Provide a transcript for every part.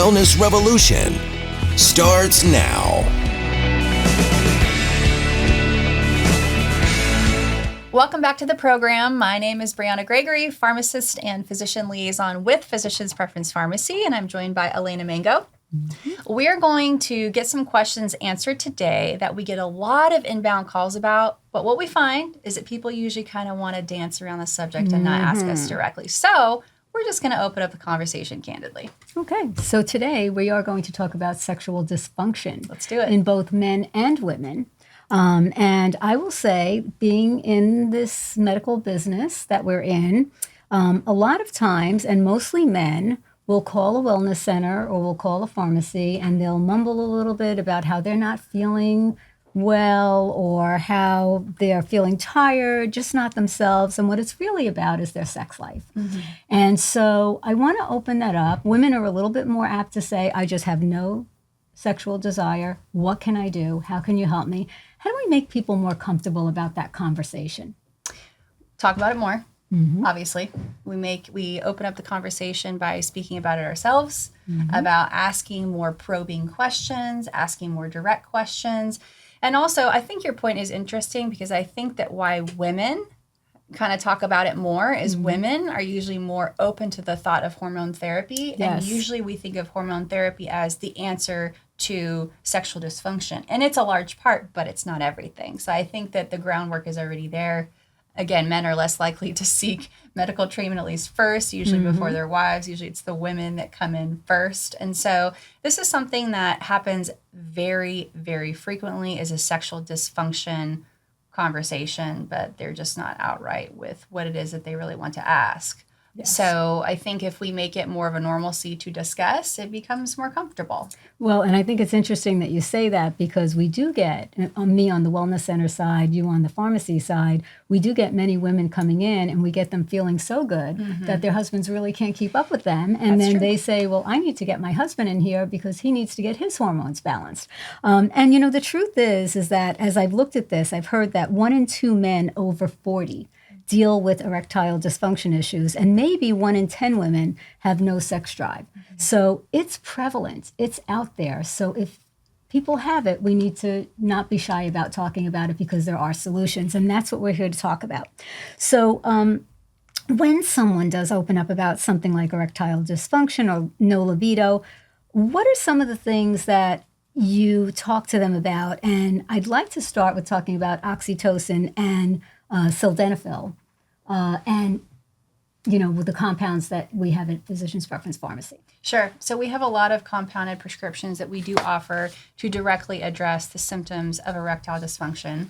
wellness revolution starts now. Welcome back to the program. My name is Bryana Gregory, pharmacist and physician liaison with Physicians Preference Pharmacy, and I'm joined by Elaina Mango. We're going to get some questions answered today that we get a lot of inbound calls about, but what we find is that people usually kind of want to dance around the subject and not ask us directly. So we're just going to open up the conversation candidly. Okay, so today we are going to talk about sexual dysfunction. Let's do it. In both men and women. And I will say, being in this medical business that we're in, a lot of times, and mostly men, will call a wellness center or will call a pharmacy and they'll mumble a little bit about how they're not feeling well or how they're feeling tired, just not themselves. And what it's really about is their sex life. And so I want to open that up. Women are a little bit more apt to say, I just have no sexual desire. What can I do? How can you help me? How do we make people more comfortable about that conversation? Talk about it more. Obviously, we open up the conversation by speaking about it ourselves, about asking more probing questions, asking more direct questions. And also, I think your point is interesting because I think that why women kind of talk about it more is women are usually more open to the thought of hormone therapy. Yes. And usually we think of hormone therapy as the answer to sexual dysfunction. And it's a large part, but it's not everything. So I think that the groundwork is already there. Again, men are less likely to seek medical treatment, at least first, usually before their wives. Usually it's the women that come in first. And so this is something that happens very, very frequently is a sexual dysfunction conversation, but they're just not outright with what it is that they really want to ask. Yes. So I think if we make it more of a normalcy to discuss, it becomes more comfortable. Well, and I think it's interesting that you say that because we do get, me on the wellness center side, you on the pharmacy side, we do get many women coming in and we get them feeling so good that their husbands really can't keep up with them. And then they say, well, I need to get my husband in here because he needs to get his hormones balanced. And, you know, the truth is that as I've looked at this, I've heard that 1 in 2 men over 40 deal with erectile dysfunction issues, and maybe 1 in 10 women have no sex drive. So it's prevalent, it's out there. So if people have it, we need to not be shy about talking about it because there are solutions, and that's what we're here to talk about. So when someone does open up about something like erectile dysfunction or no libido, what are some of the things that you talk to them about? And I'd like to start with talking about oxytocin and sildenafil, and, you know, with the compounds that we have at Physicians Preference Pharmacy. Sure. So we have a lot of compounded prescriptions that we do offer to directly address the symptoms of erectile dysfunction,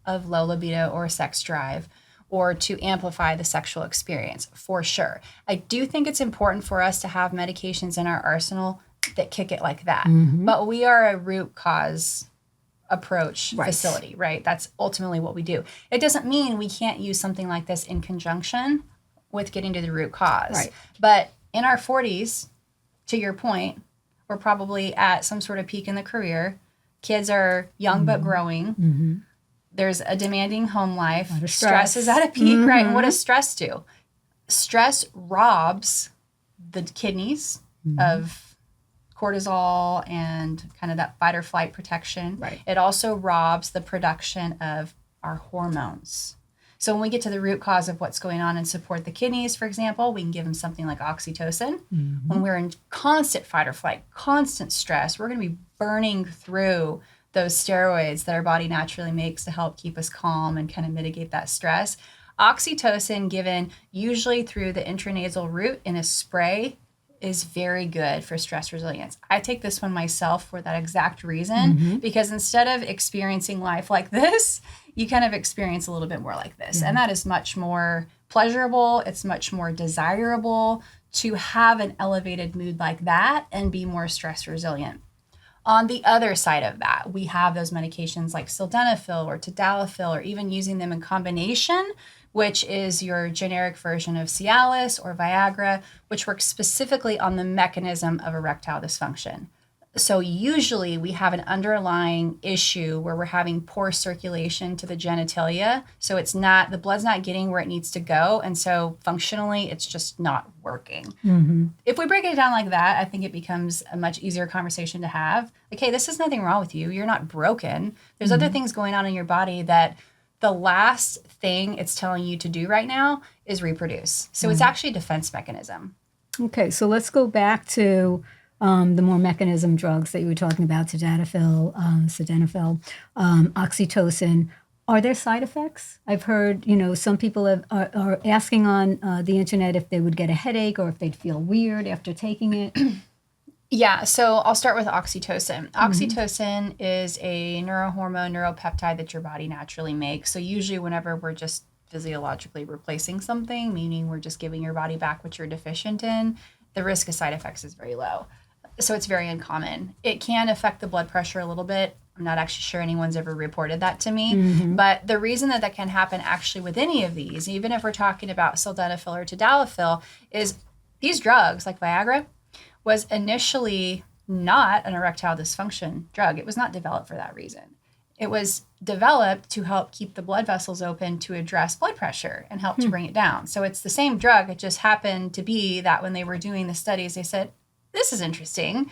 of low libido or sex drive, or to amplify the sexual experience, for sure. I do think it's important for us to have medications in our arsenal that kick it like that. But we are a root cause approach facility, right? That's ultimately what we do. It doesn't mean we can't use something like this in conjunction with getting to the root cause. Right. But in our 40s, to your point, we're probably at some sort of peak in the career. Kids are young but growing. There's a demanding home life. Stress is at a peak, right? And what does stress do? Stress robs the kidneys of cortisol and kind of that fight or flight protection. Right. It also robs the production of our hormones. So when we get to the root cause of what's going on and support the kidneys, for example, we can give them something like oxytocin. When we're in constant fight or flight, constant stress, we're going to be burning through those steroids that our body naturally makes to help keep us calm and kind of mitigate that stress. Oxytocin given usually through the intranasal route in a spray is very good for stress resilience. I take this one myself for that exact reason, because instead of experiencing life like this, you kind of experience a little bit more like this. And that is much more pleasurable. It's much more desirable to have an elevated mood like that and be more stress resilient. On the other side of that, we have those medications like sildenafil or tadalafil, or even using them in combination, which is your generic version of Cialis or Viagra, which works specifically on the mechanism of erectile dysfunction. So usually we have an underlying issue where we're having poor circulation to the genitalia. So the blood's not getting where it needs to go. And so functionally, it's just not working. If we break it down like that, I think it becomes a much easier conversation to have. Like, hey, this is nothing wrong with you. You're not broken. There's other things going on in your body that the last thing it's telling you to do right now is reproduce. So it's actually a defense mechanism. Okay, so let's go back to the more mechanism drugs that you were talking about, tadalafil, sildenafil, oxytocin. Are there side effects? I've heard, some people are asking on the internet if they would get a headache or if they'd feel weird after taking it. Yeah, so I'll start with oxytocin. Oxytocin is a neurohormone, neuropeptide that your body naturally makes. So usually whenever we're just physiologically replacing something, meaning we're just giving your body back what you're deficient in, the risk of side effects is very low. So it's very uncommon. It can affect the blood pressure a little bit. I'm not actually sure anyone's ever reported that to me. But the reason that can happen actually with any of these, even if we're talking about sildenafil or tadalafil, is these drugs like Viagra was initially not an erectile dysfunction drug. It was not developed for that reason. It was developed to help keep the blood vessels open to address blood pressure and help to bring it down. So it's the same drug. It just happened to be that when they were doing the studies, they said, this is interesting.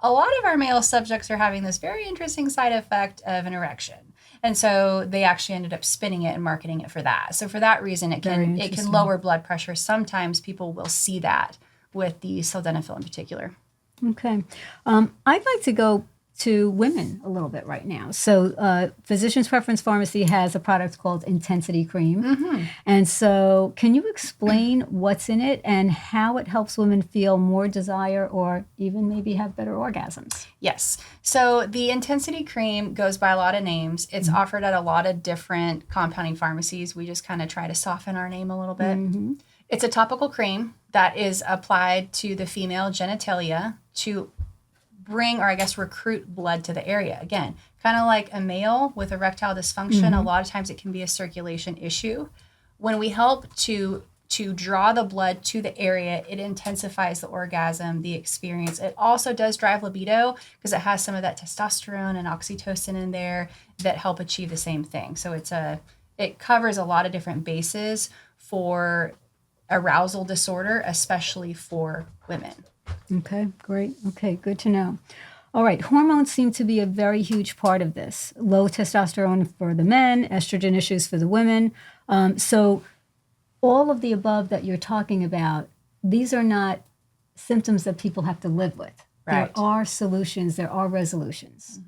A lot of our male subjects are having this very interesting side effect of an erection. And so they actually ended up spinning it and marketing it for that. So for that reason, it can lower blood pressure. Sometimes people will see that with the sildenafil in particular. Okay. I'd like to go to women a little bit right now. So Physicians Preference Pharmacy has a product called Intensity Cream. And so can you explain what's in it and how it helps women feel more desire or even maybe have better orgasms? Yes. So the Intensity Cream goes by a lot of names. It's offered at a lot of different compounding pharmacies. We just kind of try to soften our name a little bit. It's a topical cream that is applied to the female genitalia to bring, or I guess recruit blood to the area. Again, kind of like a male with erectile dysfunction, a lot of times it can be a circulation issue. When we help to draw the blood to the area, it intensifies the orgasm, the experience. It also does drive libido because it has some of that testosterone and oxytocin in there that help achieve the same thing. So it covers a lot of different bases for arousal disorder, especially for women. Okay, great. Okay, good to know. All right, hormones seem to be a very huge part of this. Low testosterone for the men, estrogen issues for the women. So all of the above that you're talking about, these are not symptoms that people have to live with. Right. There are solutions, there are resolutions.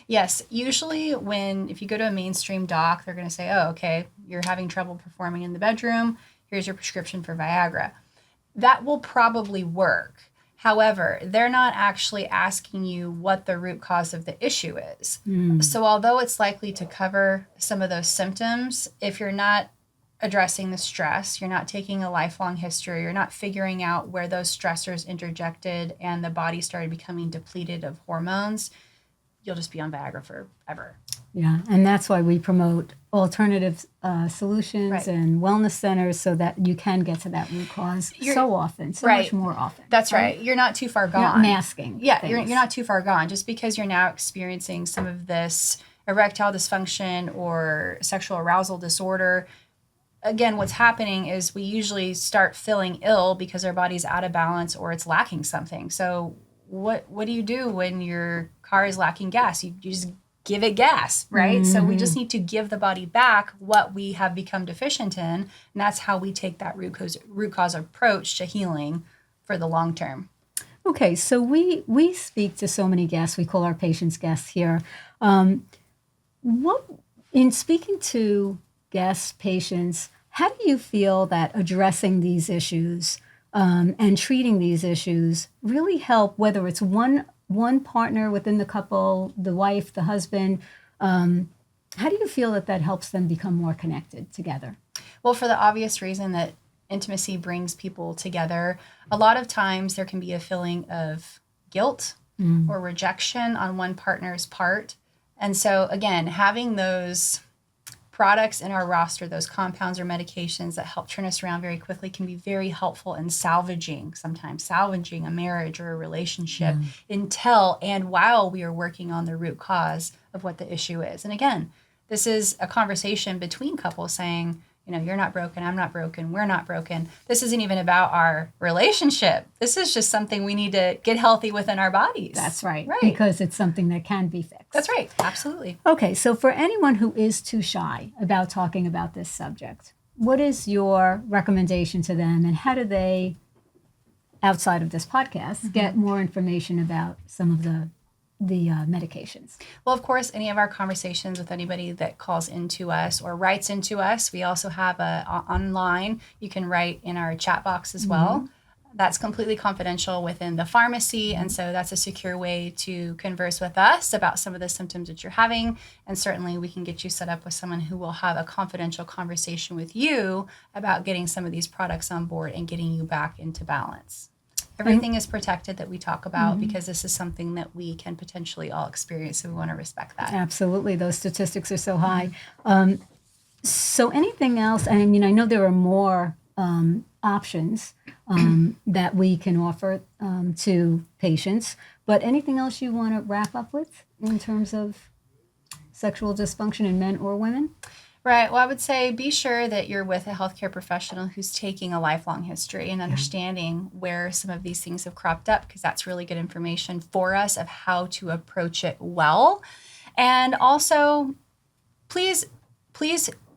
Yes, usually if you go to a mainstream doc, they're going to say, oh, okay, you're having trouble performing in the bedroom. Here's your prescription for Viagra. That will probably work. However, they're not actually asking you what the root cause of the issue is. So although it's likely to cover some of those symptoms, if you're not addressing the stress, you're not taking a lifelong history, you're not figuring out where those stressors interjected and the body started becoming depleted of hormones, you'll just be on Viagra forever. Yeah, and that's why we promote alternative solutions and wellness centers so that you can get to that root cause so much more often. That's right. You're not too far gone. You're not masking. Yeah, you're not too far gone. Just because you're now experiencing some of this erectile dysfunction or sexual arousal disorder, again, what's happening is we usually start feeling ill because our body's out of balance or it's lacking something. So what do you do when your car is lacking gas? You just give it gas, right? So we just need to give the body back what we have become deficient in. And that's how we take that root cause approach to healing for the long term. Okay, so we speak to so many guests. We call our patients guests here. In speaking to guests, patients, how do you feel that addressing these issues and treating these issues really help, whether it's one partner within the couple, the wife, the husband? How do you feel that helps them become more connected together? Well, for the obvious reason that intimacy brings people together, a lot of times there can be a feeling of guilt or rejection on one partner's part. And so, again, having those products in our roster, those compounds or medications that help turn us around very quickly, can be very helpful in sometimes salvaging a marriage or a relationship until and while we are working on the root cause of what the issue is. And again, this is a conversation between couples saying, you're not broken, I'm not broken, we're not broken. This isn't even about our relationship. This is just something we need to get healthy within our bodies. That's right. Because it's something that can be fixed. That's right. Absolutely. Okay, so for anyone who is too shy about talking about this subject, what is your recommendation to them, and how do they, outside of this podcast, get more information about some of the medications? Well, of course, any of our conversations with anybody that calls into us or writes into us, we also have online. You can write in our chat box as well. That's completely confidential within the pharmacy, and so that's a secure way to converse with us about some of the symptoms that you're having. And certainly we can get you set up with someone who will have a confidential conversation with you about getting some of these products on board and getting you back into balance. Everything is protected that we talk about because this is something that we can potentially all experience, so we want to respect that. Absolutely. Those statistics are so high. So anything else? I mean, I know there are more options that we can offer to patients, but anything else you want to wrap up with in terms of sexual dysfunction in men or women? Right. Well, I would say be sure that you're with a healthcare professional who's taking a lifelong history and understanding where some of these things have cropped up, because that's really good information for us of how to approach it well. And also, please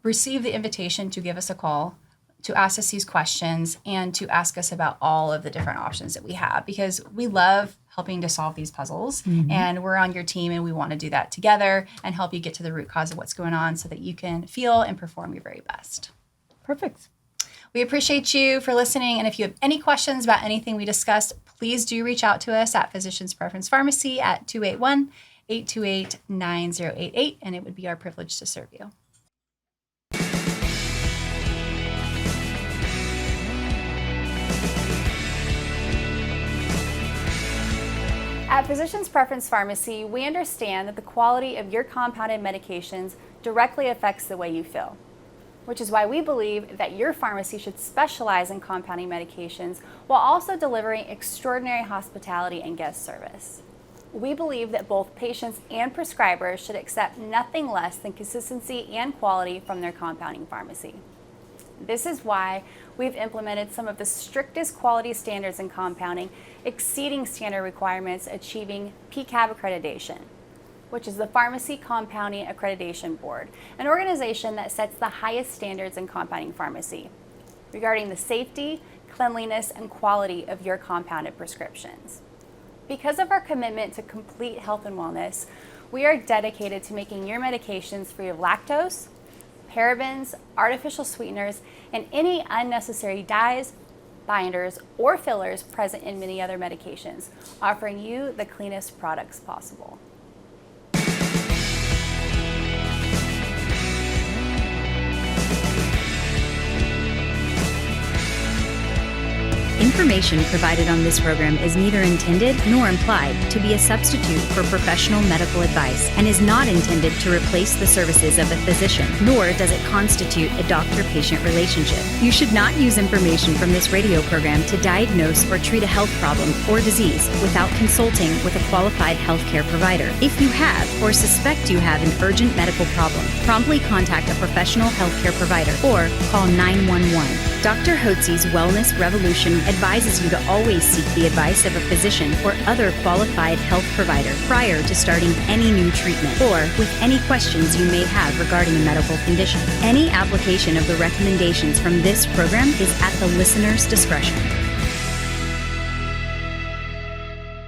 receive the invitation to give us a call, to ask us these questions, and to ask us about all of the different options that we have, because we love helping to solve these puzzles, and we're on your team, and we want to do that together and help you get to the root cause of what's going on so that you can feel and perform your very best. Perfect. We appreciate you for listening, and if you have any questions about anything we discussed, please do reach out to us at Physicians Preference Pharmacy at 281-828-9088, and it would be our privilege to serve you. At Physicians Preference Pharmacy, we understand that the quality of your compounded medications directly affects the way you feel, which is why we believe that your pharmacy should specialize in compounding medications while also delivering extraordinary hospitality and guest service. We believe that both patients and prescribers should accept nothing less than consistency and quality from their compounding pharmacy. This is why we've implemented some of the strictest quality standards in compounding, exceeding standard requirements, achieving PCAB accreditation, which is the Pharmacy Compounding Accreditation Board, an organization that sets the highest standards in compounding pharmacy regarding the safety, cleanliness, and quality of your compounded prescriptions. Because of our commitment to complete health and wellness, we are dedicated to making your medications free of lactose, parabens, artificial sweeteners, and any unnecessary dyes, binders, or fillers present in many other medications, offering you the cleanest products possible. Information provided on this program is neither intended nor implied to be a substitute for professional medical advice and is not intended to replace the services of a physician, nor does it constitute a doctor-patient relationship. You should not use information from this radio program to diagnose or treat a health problem or disease without consulting with a qualified healthcare provider. If you have or suspect you have an urgent medical problem, promptly contact a professional healthcare provider or call 911. Dr. Hotze's Wellness Revolution advises you to always seek the advice of a physician or other qualified health provider prior to starting any new treatment or with any questions you may have regarding a medical condition. Any application of the recommendations from this program is at the listener's discretion.